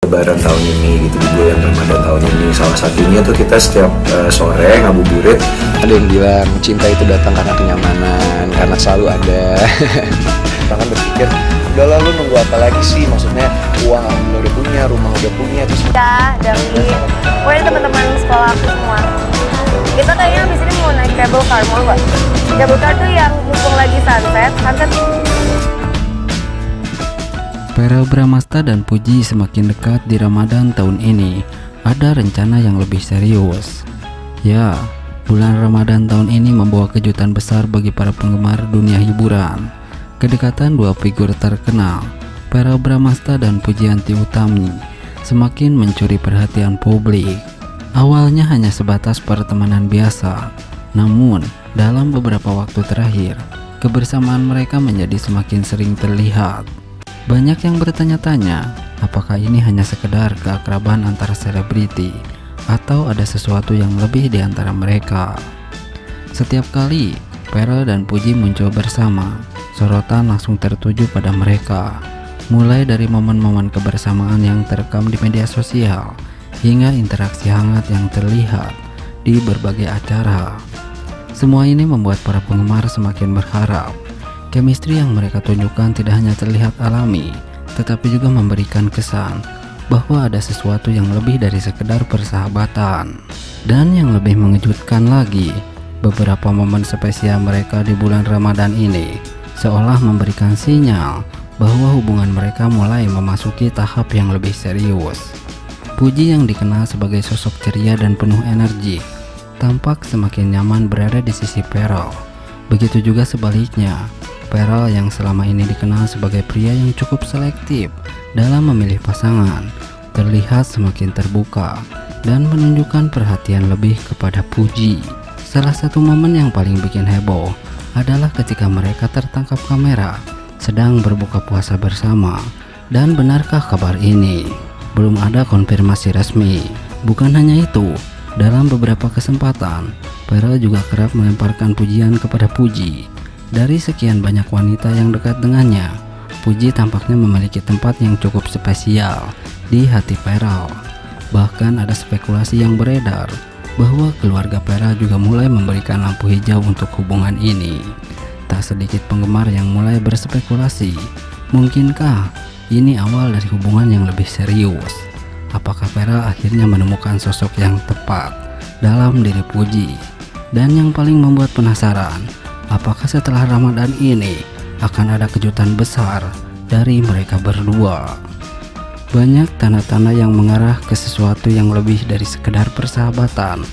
Lebaran tahun ini gitu, di bulan Ramadan tahun ini. Salah satunya tuh kita setiap sore ngabuburit. Ada yang bilang cinta itu datang karena kenyamanan, karena selalu ada. Bahkan berpikir, udahlah lu nunggu apa lagi sih, maksudnya uang lu udah punya, rumah udah punya, terus dari pokoknya teman-teman sekolah aku semua. Kita kayaknya abis ini mau naik cable car, mau nggak? Cable car tuh yang mumpung lagi sunset. Verrell Bramasta dan Puji semakin dekat di Ramadan tahun ini. Ada rencana yang lebih serius. Ya, bulan Ramadan tahun ini membawa kejutan besar bagi para penggemar dunia hiburan. Kedekatan dua figur terkenal, Verrell Bramasta dan Pujianti Utami, semakin mencuri perhatian publik. Awalnya hanya sebatas pertemanan biasa, namun dalam beberapa waktu terakhir, kebersamaan mereka menjadi semakin sering terlihat. Banyak yang bertanya-tanya, apakah ini hanya sekedar keakraban antara selebriti atau ada sesuatu yang lebih di antara mereka. Setiap kali Verrell dan Puji muncul bersama, sorotan langsung tertuju pada mereka. Mulai dari momen-momen kebersamaan yang terekam di media sosial, hingga interaksi hangat yang terlihat di berbagai acara. Semua ini membuat para penggemar semakin berharap chemistry yang mereka tunjukkan tidak hanya terlihat alami, tetapi juga memberikan kesan bahwa ada sesuatu yang lebih dari sekedar persahabatan. Dan yang lebih mengejutkan lagi, beberapa momen spesial mereka di bulan Ramadan ini seolah memberikan sinyal bahwa hubungan mereka mulai memasuki tahap yang lebih serius. Puji yang dikenal sebagai sosok ceria dan penuh energi, tampak semakin nyaman berada di sisi Verrell. Begitu juga sebaliknya, Verrell yang selama ini dikenal sebagai pria yang cukup selektif dalam memilih pasangan, terlihat semakin terbuka dan menunjukkan perhatian lebih kepada Puji. Salah satu momen yang paling bikin heboh adalah ketika mereka tertangkap kamera sedang berbuka puasa bersama. Dan benarkah kabar ini? Belum ada konfirmasi resmi. Bukan hanya itu, dalam beberapa kesempatan Verrell juga kerap melemparkan pujian kepada Puji. Dari sekian banyak wanita yang dekat dengannya, Puji tampaknya memiliki tempat yang cukup spesial di hati Verrell. Bahkan ada spekulasi yang beredar bahwa keluarga Verrell juga mulai memberikan lampu hijau untuk hubungan ini. Tak sedikit penggemar yang mulai berspekulasi, mungkinkah ini awal dari hubungan yang lebih serius? Apakah Verrell akhirnya menemukan sosok yang tepat dalam diri Puji? Dan yang paling membuat penasaran, apakah setelah Ramadan ini akan ada kejutan besar dari mereka berdua? Banyak tanda-tanda yang mengarah ke sesuatu yang lebih dari sekedar persahabatan.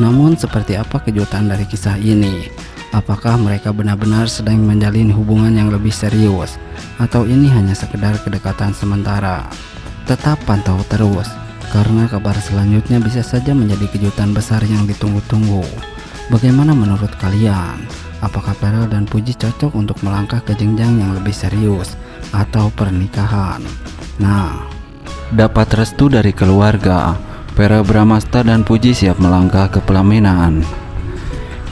Namun seperti apa kejutan dari kisah ini? Apakah mereka benar-benar sedang menjalin hubungan yang lebih serius, atau ini hanya sekedar kedekatan sementara? Tetap pantau terus, karena kabar selanjutnya bisa saja menjadi kejutan besar yang ditunggu-tunggu. Bagaimana menurut kalian? Apakah Verrell dan Puji cocok untuk melangkah ke jenjang yang lebih serius atau pernikahan? Nah, dapat restu dari keluarga, Verrell Bramasta dan Puji siap melangkah ke pelaminan.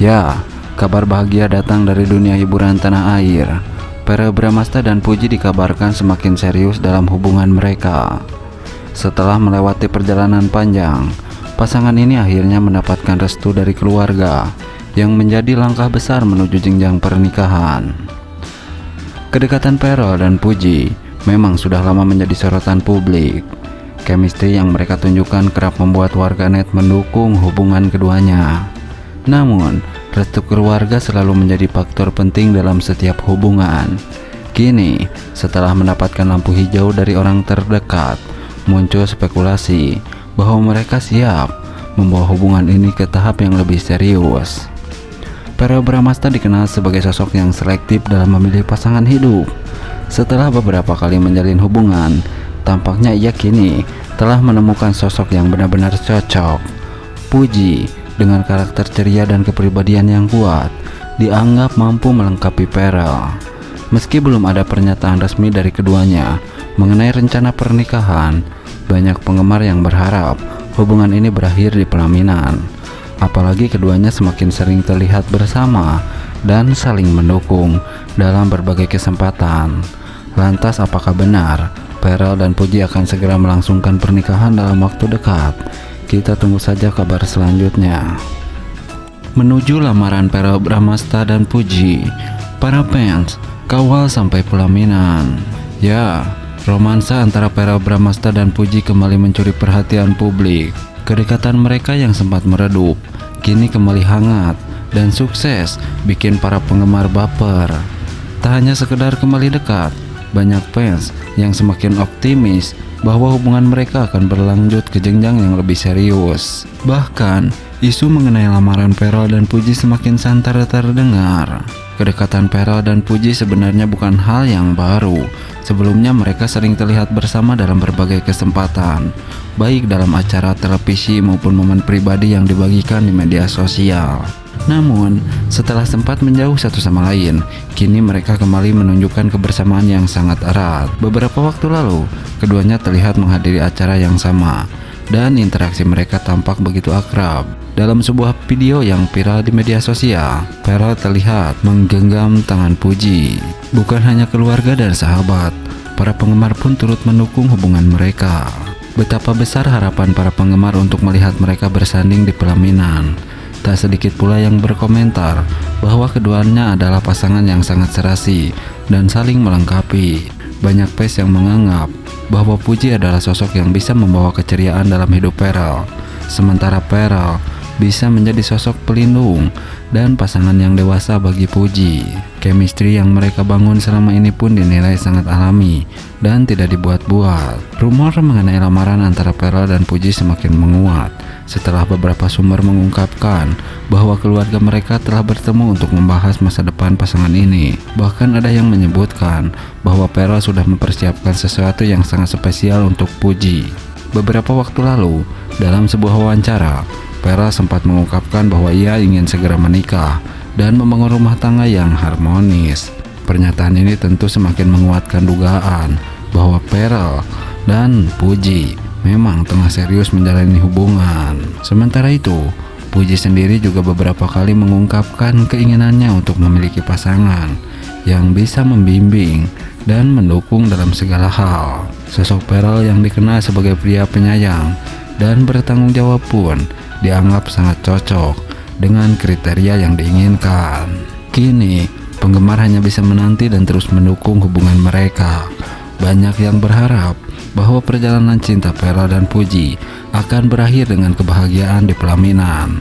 Ya, kabar bahagia datang dari dunia hiburan tanah air. Verrell Bramasta dan Puji dikabarkan semakin serius dalam hubungan mereka. Setelah melewati perjalanan panjang, pasangan ini akhirnya mendapatkan restu dari keluarga, yang menjadi langkah besar menuju jenjang pernikahan. Kedekatan Verrell dan Puji memang sudah lama menjadi sorotan publik. Chemistry yang mereka tunjukkan kerap membuat warganet mendukung hubungan keduanya. Namun, restu keluarga selalu menjadi faktor penting dalam setiap hubungan. Kini, setelah mendapatkan lampu hijau dari orang terdekat, muncul spekulasi bahwa mereka siap membawa hubungan ini ke tahap yang lebih serius. Verrell Bramasta dikenal sebagai sosok yang selektif dalam memilih pasangan hidup. Setelah beberapa kali menjalin hubungan, tampaknya ia kini telah menemukan sosok yang benar-benar cocok. Puji, dengan karakter ceria dan kepribadian yang kuat, dianggap mampu melengkapi Verrell. Meski belum ada pernyataan resmi dari keduanya mengenai rencana pernikahan, banyak penggemar yang berharap hubungan ini berakhir di pelaminan. Apalagi keduanya semakin sering terlihat bersama dan saling mendukung dalam berbagai kesempatan. Lantas apakah benar Peral dan Puji akan segera melangsungkan pernikahan dalam waktu dekat. Kita tunggu saja kabar selanjutnya. Menuju lamaran Verrell Bramasta dan Puji, para fans kawal sampai pelaminan. Ya, romansa antara Verrell Bramasta dan Puji kembali mencuri perhatian publik. Kedekatan mereka yang sempat meredup kini kembali hangat dan sukses bikin para penggemar baper. Tak hanya sekedar kembali dekat, banyak fans yang semakin optimis bahwa hubungan mereka akan berlanjut ke jenjang yang lebih serius. Bahkan, isu mengenai lamaran Verrell dan Puji semakin santer terdengar. Kedekatan Verrell dan Puji sebenarnya bukan hal yang baru. Sebelumnya mereka sering terlihat bersama dalam berbagai kesempatan, baik dalam acara televisi maupun momen pribadi yang dibagikan di media sosial. Namun, setelah sempat menjauh satu sama lain, kini mereka kembali menunjukkan kebersamaan yang sangat erat. Beberapa waktu lalu, keduanya terlihat menghadiri acara yang sama, dan interaksi mereka tampak begitu akrab. Dalam sebuah video yang viral di media sosial, Verrell terlihat menggenggam tangan Puji. Bukan hanya keluarga dan sahabat, para penggemar pun turut mendukung hubungan mereka. Betapa besar harapan para penggemar untuk melihat mereka bersanding di pelaminan. Tak sedikit pula yang berkomentar bahwa keduanya adalah pasangan yang sangat serasi dan saling melengkapi. Banyak fans yang menganggap bahwa Puji adalah sosok yang bisa membawa keceriaan dalam hidup Verrell, sementara Verrell bisa menjadi sosok pelindung dan pasangan yang dewasa bagi Puji. Chemistry yang mereka bangun selama ini pun dinilai sangat alami dan tidak dibuat-buat. Rumor mengenai lamaran antara Verrell dan Puji semakin menguat setelah beberapa sumber mengungkapkan bahwa keluarga mereka telah bertemu untuk membahas masa depan pasangan ini. Bahkan ada yang menyebutkan bahwa Verrell sudah mempersiapkan sesuatu yang sangat spesial untuk Puji. Beberapa waktu lalu, dalam sebuah wawancara, Verrell sempat mengungkapkan bahwa ia ingin segera menikah dan membangun rumah tangga yang harmonis. Pernyataan ini tentu semakin menguatkan dugaan bahwa Verrell dan Puji memang tengah serius menjalani hubungan. Sementara itu, Puji sendiri juga beberapa kali mengungkapkan keinginannya untuk memiliki pasangan yang bisa membimbing dan mendukung dalam segala hal. Sosok Verrell yang dikenal sebagai pria penyayang dan bertanggung jawab pun dianggap sangat cocok dengan kriteria yang diinginkan. Kini, penggemar hanya bisa menanti dan terus mendukung hubungan mereka. Banyak yang berharap bahwa perjalanan cinta Verrell dan Puji akan berakhir dengan kebahagiaan di pelaminan.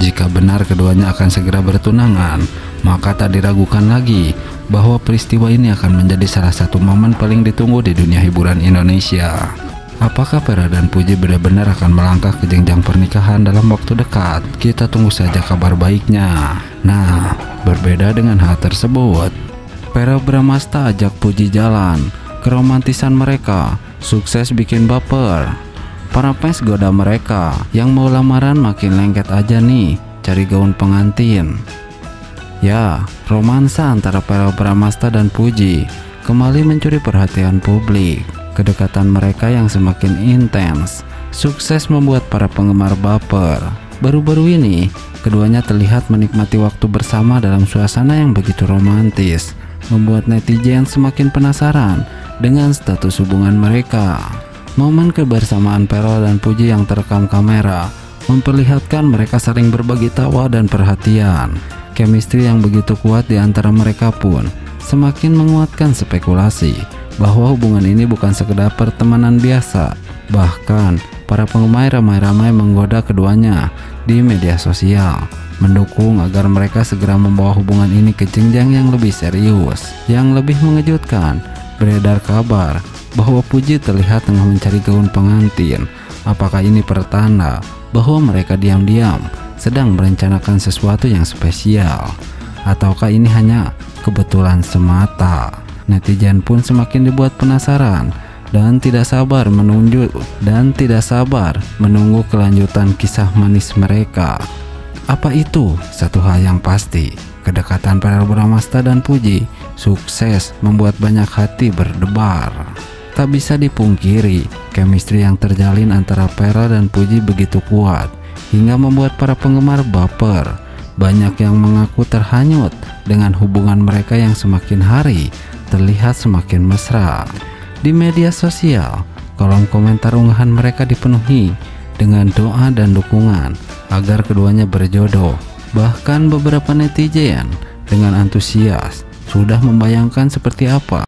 Jika benar keduanya akan segera bertunangan, maka tak diragukan lagi bahwa peristiwa ini akan menjadi salah satu momen paling ditunggu di dunia hiburan Indonesia. Apakah Verrell dan Puji benar-benar akan melangkah ke jenjang pernikahan dalam waktu dekat? Kita tunggu saja kabar baiknya. Nah, berbeda dengan hal tersebut, Verrell Bramasta ajak Puji jalan. Keromantisan mereka sukses bikin baper. Para fans goda mereka, yang mau lamaran makin lengket aja nih cari gaun pengantin. Ya, romansa antara Verrell Bramasta dan Puji kembali mencuri perhatian publik. Kedekatan mereka yang semakin intens sukses membuat para penggemar baper. Baru-baru ini, keduanya terlihat menikmati waktu bersama dalam suasana yang begitu romantis, membuat netizen semakin penasaran dengan status hubungan mereka. Momen kebersamaan Verrell dan Puji yang terekam kamera memperlihatkan mereka saling berbagi tawa dan perhatian. Chemistry yang begitu kuat di antara mereka pun semakin menguatkan spekulasi bahwa hubungan ini bukan sekedar pertemanan biasa. Bahkan, para penggemar ramai-ramai menggoda keduanya di media sosial, mendukung agar mereka segera membawa hubungan ini ke jenjang yang lebih serius. Yang lebih mengejutkan, beredar kabar bahwa Puji terlihat tengah mencari gaun pengantin. Apakah ini pertanda bahwa mereka diam-diam sedang merencanakan sesuatu yang spesial? Ataukah ini hanya kebetulan semata? Netizen pun semakin dibuat penasaran dan tidak sabar menunggu kelanjutan kisah manis mereka. Apa itu? Satu hal yang pasti, kedekatan Verrell Bramasta dan Puji sukses membuat banyak hati berdebar. Tak bisa dipungkiri, chemistry yang terjalin antara Verrell dan Puji begitu kuat hingga membuat para penggemar baper. Banyak yang mengaku terhanyut dengan hubungan mereka yang semakin hari terlihat semakin mesra. Di media sosial, kolom komentar unggahan mereka dipenuhi dengan doa dan dukungan agar keduanya berjodoh. Bahkan beberapa netizen dengan antusias sudah membayangkan seperti apa